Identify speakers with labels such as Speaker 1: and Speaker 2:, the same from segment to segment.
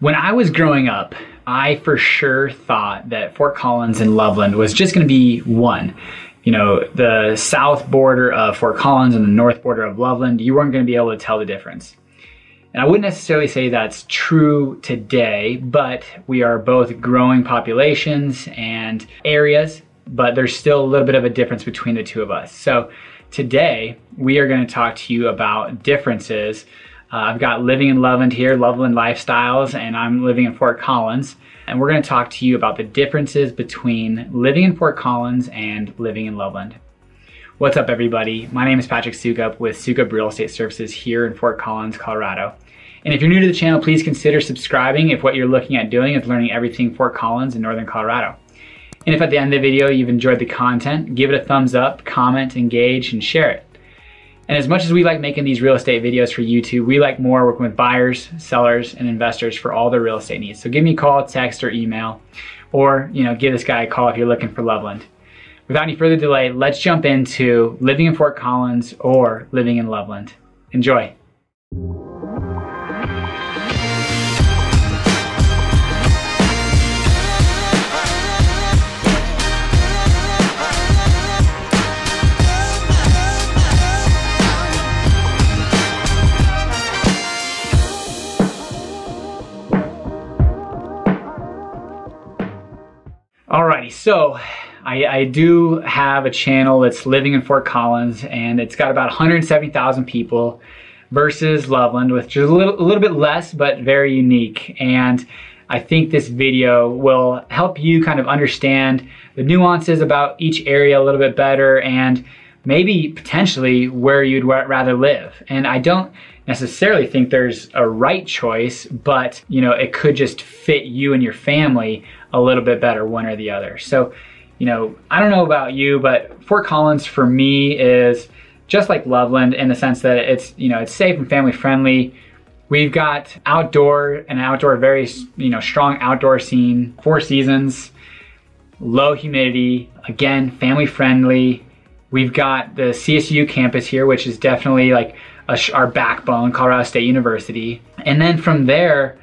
Speaker 1: When I was growing up, I for sure thought that Fort Collins and Loveland was just going to be one. You know, the south border of Fort Collins and the north border of Loveland, you weren't going to be able to tell the difference. And I wouldn't necessarily say that's true today, but we are both growing populations and areas, but there's still a little bit of a difference between the two of us. So today, we are going to talk to you about differences. I've got living in Loveland here, Loveland Lifestyles, and I'm living in Fort Collins. And we're going to talk to you about the differences between living in Fort Collins and living in Loveland. What's up, everybody? My name is Patrick Soukup with Soukup Real Estate Services here in Fort Collins, Colorado. And if you're new to the channel, please consider subscribing if what you're looking at doing is learning everything Fort Collins and Northern Colorado. And if at the end of the video you've enjoyed the content, give it a thumbs up, comment, engage, and share it. And as much as we like making these real estate videos for YouTube, we like more working with buyers, sellers, and investors for all their real estate needs. So give me a call, text, or email, or give this guy a call if you're looking for Loveland. Without any further delay, let's jump into living in Fort Collins or living in Loveland. Enjoy. Alrighty, so I do have a channel that's living in Fort Collins, and it's got about 170,000 people versus Loveland, which is a little bit less, but very unique. And I think this video will help you kind of understand the nuances about each area a little bit better, and maybe potentially where you'd rather live. And I don't necessarily think there's a right choice, but it could just fit you and your family a little bit better, one or the other. So, I don't know about you, but Fort Collins for me is just like Loveland in the sense that it's, it's safe and family friendly. We've got outdoor, very, strong outdoor scene, 4 seasons, low humidity, again, family friendly. We've got the CSU campus here, which is definitely like our backbone, Colorado State University. And then from there,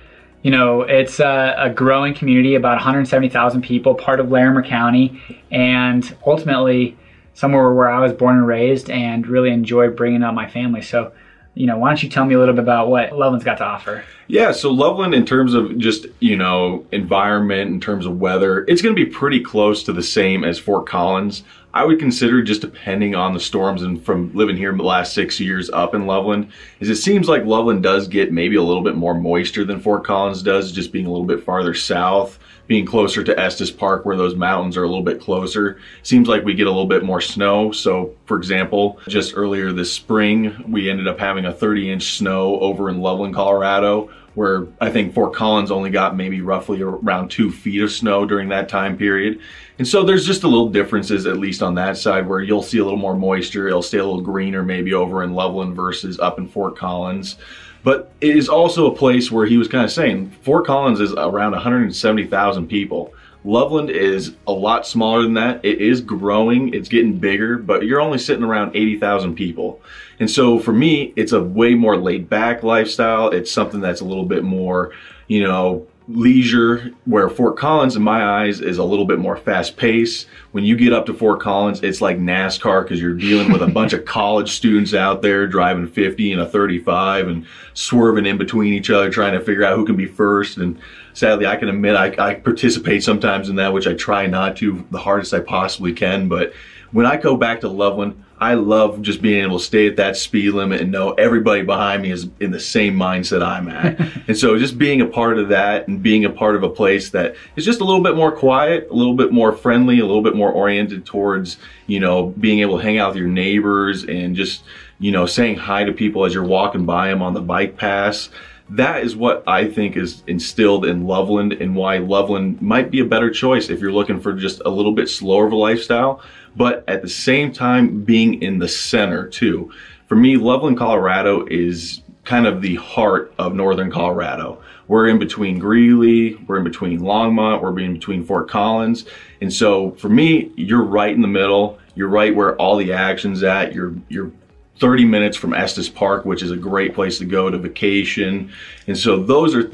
Speaker 1: it's a growing community, about 170,000 people, part of Larimer County, and ultimately somewhere where I was born and raised and really enjoy bringing up my family. So, why don't you tell me a little bit about what Loveland's got to offer? Yeah, so Loveland, in terms of just, environment, in terms of weather, it's going to be pretty close to the same as Fort Collins. I would consider, just depending on the storms, and from living here in the last 6 years up in Loveland, is it seems like Loveland does get maybe a little bit more moisture than Fort Collins does, just being a little bit farther south, being closer to Estes Park where those mountains are a little bit closer. Seems like we get a little bit more snow. So for example, just earlier this spring, we ended up having a 30-inch snow over in Loveland, Colorado, where I think Fort Collins only got maybe roughly around 2 feet of snow during that time period. And so there's just a little differences, at least on that side, where you'll see a little more moisture. It'll stay a little greener maybe over in Loveland versus up in Fort Collins. But it is also a place where he was kind of saying, Fort Collins is around 170,000 people. Loveland is a lot smaller than that. It is growing, it's getting bigger, but you're only sitting around 80,000 people. And so for me, it's a way more laid back lifestyle. It's something that's a little bit more, leisure, where Fort Collins, in my eyes, is a little bit more fast paced. When you get up to Fort Collins, it's like NASCAR, because you're dealing with a bunch of college students out there driving 50 and a 35 and swerving in between each other, trying to figure out who can be first. And sadly, I can admit I participate sometimes in that, which I try not to the hardest I possibly can. But when I go back to Loveland, I love just being able to stay at that speed limit and know everybody behind me is in the same mindset I'm at. And so just being a part of that and being a part of a place that is just a little bit more quiet, a little bit more friendly, a little bit more oriented towards, being able to hang out with your neighbors and just, saying hi to people as you're walking by them on the bike paths. That is what I think is instilled in Loveland, and why Loveland might be a better choice if you're looking for just a little bit slower of a lifestyle, but at the same time being in the center too. For me, Loveland, Colorado is kind of the heart of Northern Colorado. We're in between Greeley, we're in between Longmont, we're in between Fort Collins. And so for me, you're right in the middle. You're right where all the action's at. You're 30 minutes from Estes Park, which is a great place to go to vacation. And so those are,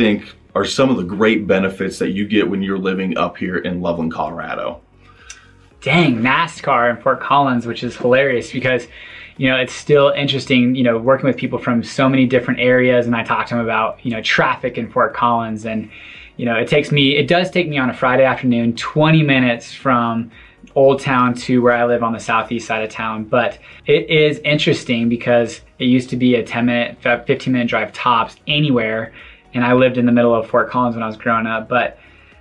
Speaker 2: are some of the great benefits that you get when you're living up here in Loveland, Colorado?
Speaker 1: Dang, NASCAR in Fort Collins, which is hilarious because, you know, it's still interesting, you know, working with people from so many different areas. And I talked to them about, you know, traffic in Fort Collins. And, you know, it does take me on a Friday afternoon, 20 minutes from Old Town to where I live on the southeast side of town. But it is interesting because it used to be a 10-minute, 15-minute drive tops anywhere. And I lived in the middle of Fort Collins when I was growing up. But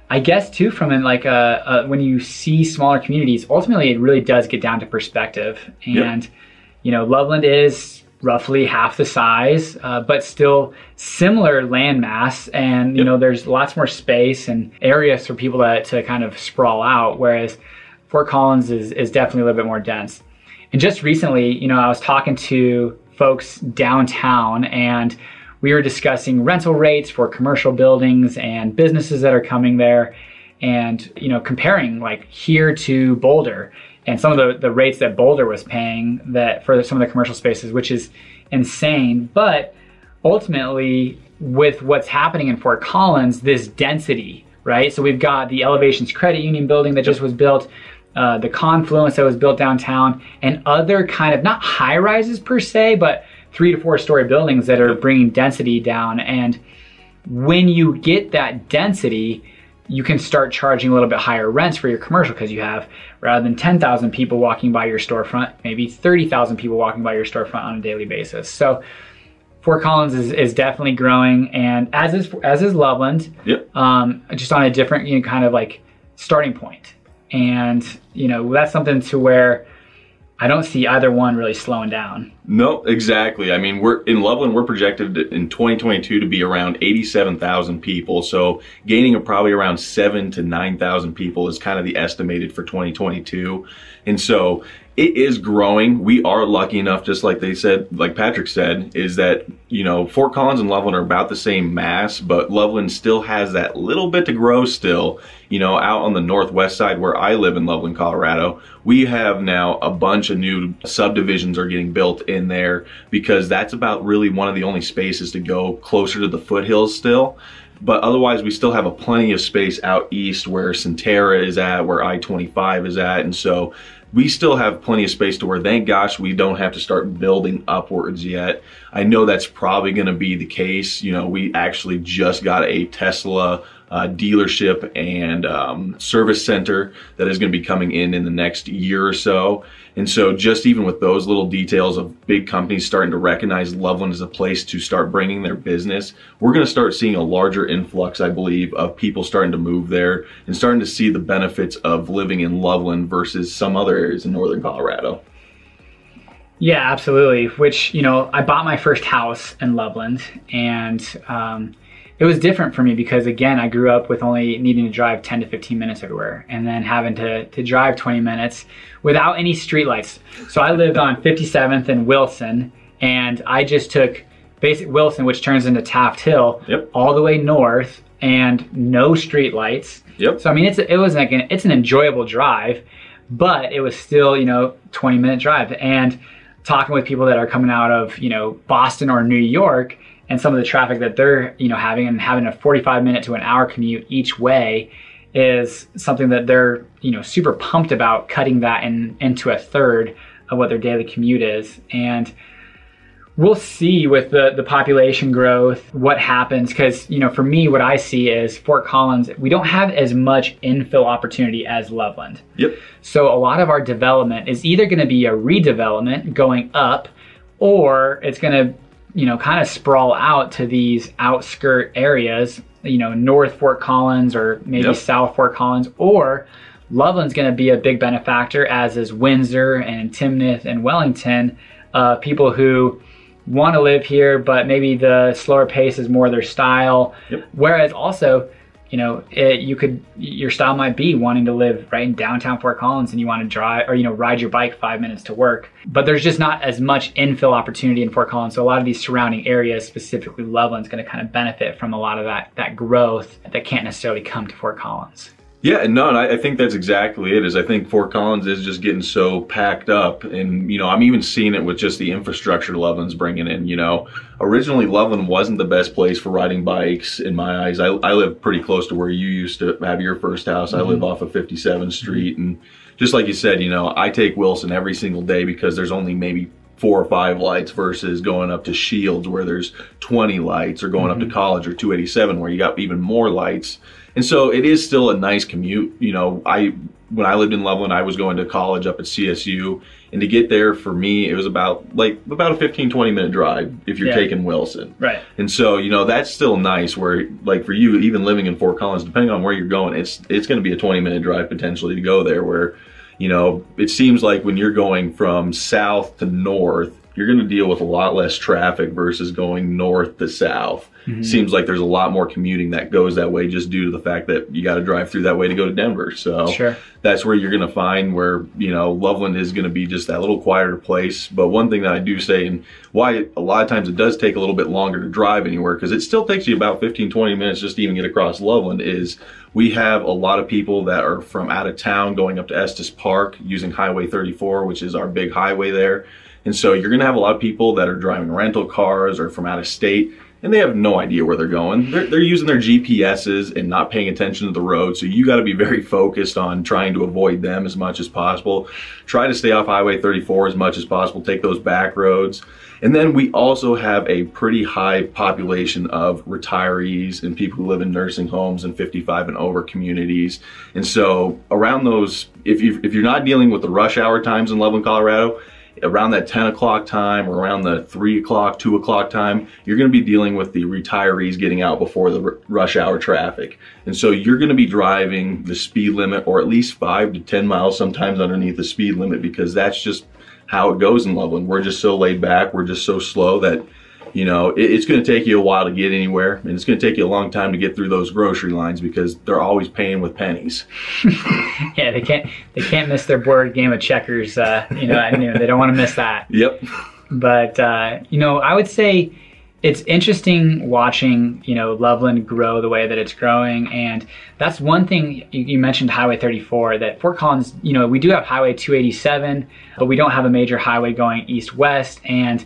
Speaker 1: I guess too, from like when you see smaller communities, ultimately it really does get down to perspective. And, you know, Loveland is roughly half the size, but still similar land mass. And, you know, there's lots more space and areas for people to kind of sprawl out. Whereas Fort Collins is definitely a little bit more dense. And just recently, you know, I was talking to folks downtown and we were discussing rental rates for commercial buildings and businesses that are coming there and, you know, comparing like here to Boulder and some of the rates that Boulder was paying that for some of the commercial spaces, which is insane. But ultimately with what's happening in Fort Collins, this density, right? So we've got the Elevations Credit Union building that just was built, the Confluence that was built downtown, and other kind of not high rises per se, but 3 to 4 story buildings that are bringing density down. And when you get that density, you can start charging a little bit higher rents for your commercial because you have, rather than 10,000 people walking by your storefront, maybe 30,000 people walking by your storefront on a daily basis. So Fort Collins is definitely growing, and as is Loveland, just on a different, you know, kind of like starting point. And, you know, that's something to where I don't see either one really slowing down.
Speaker 2: No, exactly. I mean, in Loveland, we're projected in 2022 to be around 87,000 people. So gaining of probably around 7,000 to 9,000 people is kind of the estimated for 2022. And so it is growing. We are lucky enough, just like they said, like Patrick said, is that, you know, Fort Collins and Loveland are about the same mass, but Loveland still has that little bit to grow still. You know, out on the northwest side where I live in Loveland, Colorado, we have now a bunch of new subdivisions are getting built in there because that's about really one of the only spaces to go closer to the foothills still. But otherwise, we still have a plenty of space out east where Centera is at, where I-25 is at. And so we still have plenty of space to where, thank gosh, we don't have to start building upwards yet. I know that's probably going to be the case. You know, we actually just got a Tesla dealership and service center that is going to be coming in the next year or so. And so just even with those little details of big companies starting to recognize Loveland as a place to start bringing their business, we're going to start seeing a larger influx, I believe, of people starting to move there and starting to see the benefits of living in Loveland versus some other areas in northern Colorado.
Speaker 1: Yeah, absolutely. Which, you know, I bought my first house in Loveland, and it was different for me because, again, I grew up with only needing to drive 10 to 15 minutes everywhere and then having to drive 20 minutes without any streetlights. So I lived on 57th and Wilson, and I just took basic Wilson, which turns into Taft Hill, all the way north, and no streetlights. So I mean, it's an enjoyable drive, but it was still, you know, 20-minute drive. And talking with people that are coming out of, you know, Boston or New York, and some of the traffic that they're, you know, having a 45-minute to an hour commute each way is something that they're, you know, super pumped about cutting that into a third of what their daily commute is. And we'll see with the population growth what happens, because, you know, for me, what I see is Fort Collins, we don't have as much infill opportunity as Loveland. So a lot of our development is either going to be a redevelopment going up, or it's going to, you know, kind of sprawl out to these outskirt areas, you know, North Fort Collins or maybe South Fort Collins, or Loveland's going to be a big benefactor, as is Windsor and Timnath and Wellington, people who want to live here, but maybe the slower pace is more their style. Whereas also, you know, your style might be wanting to live right in downtown Fort Collins and you want to drive or, you know, ride your bike 5 minutes to work. But there's just not as much infill opportunity in Fort Collins. So a lot of these surrounding areas, specifically Loveland's going to kind of benefit from a lot of that growth that can't necessarily come to Fort Collins.
Speaker 2: Yeah, no, and I think that's exactly it. Is I think Fort Collins is just getting so packed up, and I'm even seeing it with just the infrastructure Loveland's bringing in. Originally Loveland wasn't the best place for riding bikes in my eyes. I live pretty close to where you used to have your first house. I live off of 57th Street, and just like you said, I take Wilson every single day because there's only maybe 4 or 5 lights versus going up to Shields where there's 20 lights, or going up to College or 287 where you got even more lights. And so it is still a nice commute. When I lived in Loveland, I was going to college up at CSU, and to get there for me, it was about a 15-20 minute drive if you're taking Wilson.
Speaker 1: Right.
Speaker 2: And so, that's still nice where, like, for you, even living in Fort Collins, depending on where you're going, it's going to be a 20-minute drive potentially to go there, where, it seems like when you're going from south to north, you're going to deal with a lot less traffic versus going north to south. Seems like there's a lot more commuting that goes that way, just due to the fact that you got to drive through that way to go to Denver. So that's where you're going to find where, Loveland is going to be just that little quieter place. But one thing that I do say, and why a lot of times it does take a little bit longer to drive anywhere, because it still takes you about 15-20 minutes just to even get across Loveland, is we have a lot of people that are from out of town going up to Estes Park using Highway 34, which is our big highway there. And so you're going to have a lot of people that are driving rental cars or from out of state, and they have no idea where they're going. They're using their GPSs and not paying attention to the road. So you got to be very focused on trying to avoid them as much as possible. Try to stay off Highway 34 as much as possible. Take those back roads. And then we also have a pretty high population of retirees and people who live in nursing homes and 55 and over communities. And so around those, if you're not dealing with the rush hour times in Loveland, Colorado, around that 10 o'clock time or around the 3 o'clock, 2 o'clock time, you're going to be dealing with the retirees getting out before the rush hour traffic. And so you're going to be driving the speed limit, or at least 5 to 10 miles sometimes underneath the speed limit, because that's just how it goes in Loveland. We're just so laid back. We're just so slow that, it's going to take you a while to get anywhere, and it's going to take you a long time to get through those grocery lines because they're always paying with pennies.
Speaker 1: Yeah, they can't miss their board game of checkers. They don't want to miss that.
Speaker 2: Yep.
Speaker 1: But I would say it's interesting watching Loveland grow the way that it's growing, and that's one thing. You mentioned Highway 34. That Fort Collins, we do have Highway 287, but we don't have a major highway going east-west, and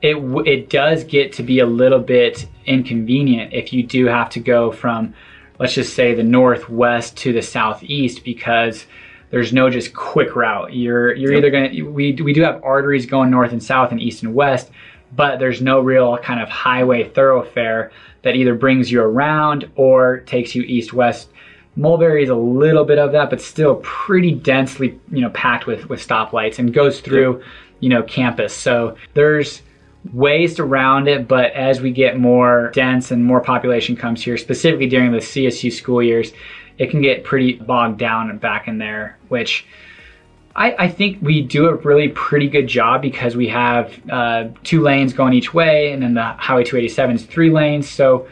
Speaker 1: it does get to be a little bit inconvenient if you do have to go from, let's just say, the northwest to the southeast, because there's no just quick route. You're either we do have arteries going north and south and east and west, but there's no real kind of highway thoroughfare that either brings you around or takes you east-west. Mulberry is a little bit of that, but still pretty densely packed with stoplights, and goes through campus. So there's ways around it, but as we get more dense and more population comes here, specifically during the CSU school years, it can get pretty bogged down and back in there, which I think we do a really pretty good job, because we have 2 lanes going each way, and then the Highway 287 is 3 lanes. So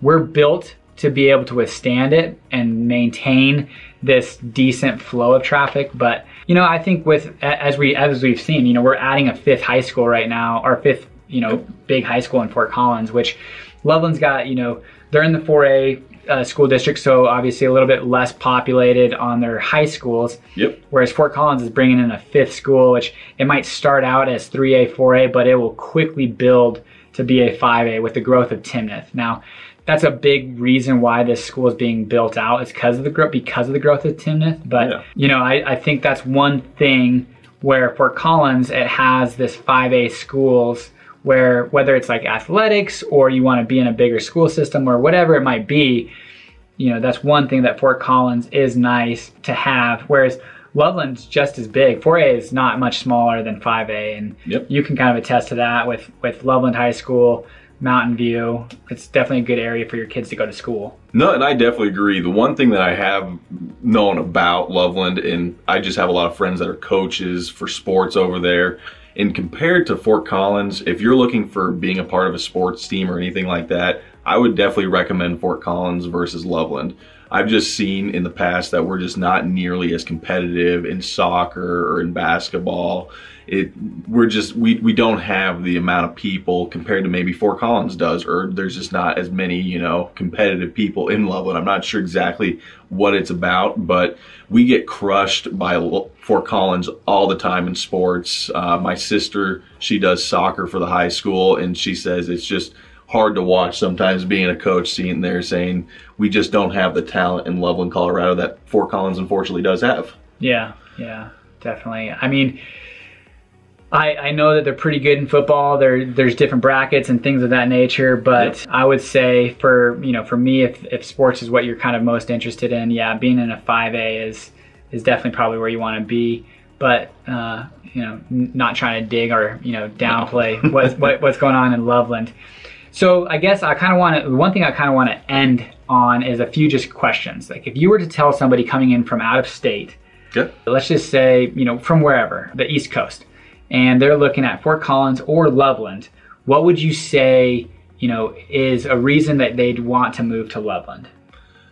Speaker 1: we're built to be able to withstand it and maintain this decent flow of traffic. But I think as we've seen, we're adding a 5th high school right now, our 5th big high school in Fort Collins, which Loveland's got, they're in the 4A school district, so obviously a little bit less populated on their high schools. Yep. Whereas Fort Collins is bringing in a 5th school, which it might start out as 3A, 4A, but it will quickly build to be a 5A with the growth of Timnath. Now, that's a big reason why this school is being built out. It's because of the growth of Timnath. But I think that's one thing where Fort Collins, it has this 5A schools, where whether it's like athletics or you want to be in a bigger school system or whatever it might be, that's one thing that Fort Collins is nice to have. Whereas Loveland's just as big. 4A is not much smaller than 5A, and you can kind of attest to that with Loveland High School, Mountain View. It's definitely a good area for your kids to go to school. No,
Speaker 2: and I definitely agree. The one thing that I have known about Loveland, and I just have a lot of friends that are coaches for sports over there, and compared to Fort Collins, if you're looking for being a part of a sports team or anything like that, I would definitely recommend Fort Collins versus Loveland. I've just seen in the past that we're just not nearly as competitive in soccer or in basketball. We don't have the amount of people compared to maybe Fort Collins does, or there's just not as many, you know, competitive people in Loveland. I'm not sure exactly what it's about, but we get crushed by Fort Collins all the time in sports. My sister, she does soccer for the high school, and she says it's just hard to watch sometimes being a coach, seeing there saying we just don't have the talent in Loveland, Colorado that Fort Collins unfortunately does have.
Speaker 1: Yeah, definitely. I mean, I know that they're pretty good in football. There's different brackets and things of that nature, but I would say for me, if sports is what you're kind of most interested in, yeah, being in a 5A is definitely probably where you want to be. But not trying to dig or downplay what's going on in Loveland. So I guess one thing I kind of want to end on is a few just questions. Like if you were to tell somebody coming in from out of state, let's just say, from wherever, the East Coast, and they're looking at Fort Collins or Loveland, what would you say, is a reason that they'd want to move to Loveland?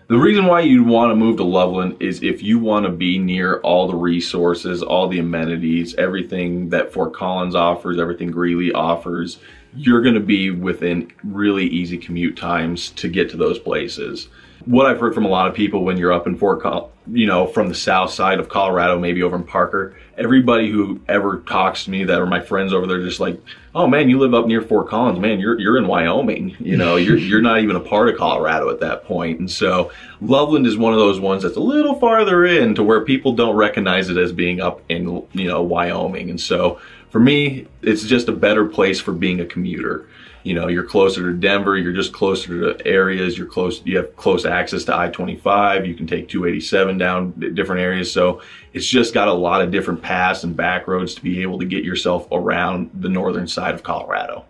Speaker 2: The reason why you'd want to move to Loveland is if you want to be near all the resources, all the amenities, everything that Fort Collins offers, everything Greeley offers. You're going to be within really easy commute times to get to those places. What I've heard from a lot of people when you're up in from the south side of Colorado, maybe over in Parker, everybody who ever talks to me that are my friends over there, just like, oh man, you live up near Fort Collins, man, you're in Wyoming, you're not even a part of Colorado at that point. And so Loveland is one of those ones that's a little farther in to where people don't recognize it as being up in Wyoming. And so for me, it's just a better place for being a commuter. You're closer to Denver, you're just closer to areas, you have close access to I-25, you can take 287 down different areas. So it's just got a lot of different paths and back roads to be able to get yourself around the northern side of Colorado.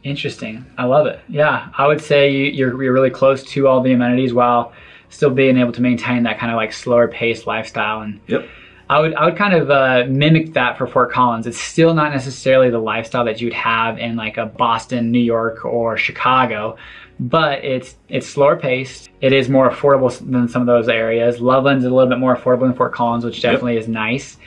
Speaker 2: Interesting. I love it. Yeah, I would say you're really close to all the amenities while still being able to maintain that kind of like slower paced lifestyle. And I would kind of mimic that for Fort Collins. It's still not necessarily the lifestyle that you'd have in like a Boston, New York, or Chicago, but it's slower paced. It is more affordable than some of those areas. Loveland's a little bit more affordable than Fort Collins, which definitely is nice.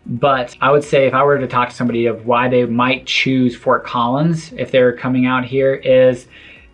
Speaker 2: But I would say if I were to talk to somebody of why they might choose Fort Collins if they're coming out here is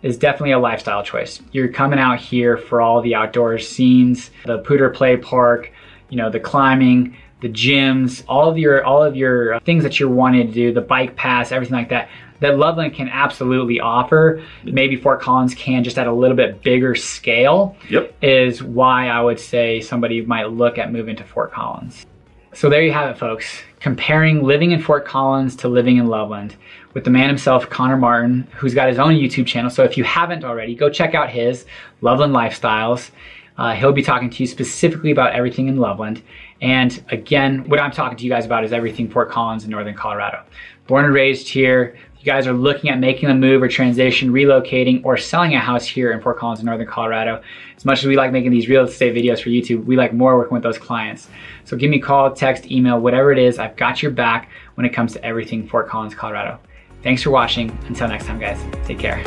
Speaker 2: definitely a lifestyle choice. You're coming out here for all the outdoor scenes, the Pooter Play Park, the climbing, the gyms, all of your things that you're wanting to do, the bike pass, everything like that Loveland can absolutely offer. Maybe Fort Collins can, just at a little bit bigger scale, is why I would say somebody might look at moving to Fort Collins. So there you have it, folks. Comparing living in Fort Collins to living in Loveland with the man himself, Connor Martin, who's got his own YouTube channel. So if you haven't already, go check out his Loveland Lifestyles. He'll be talking to you specifically about everything in Loveland. And again, what I'm talking to you guys about is everything Fort Collins and northern Colorado. Born and raised here. If you guys are looking at making a move or transition, relocating, or selling a house here in Fort Collins and northern Colorado, as much as we like making these real estate videos for YouTube, we like more working with those clients. So give me a call, text, email, whatever it is. I've got your back when it comes to everything Fort Collins, Colorado. Thanks for watching. Until next time, guys, take care.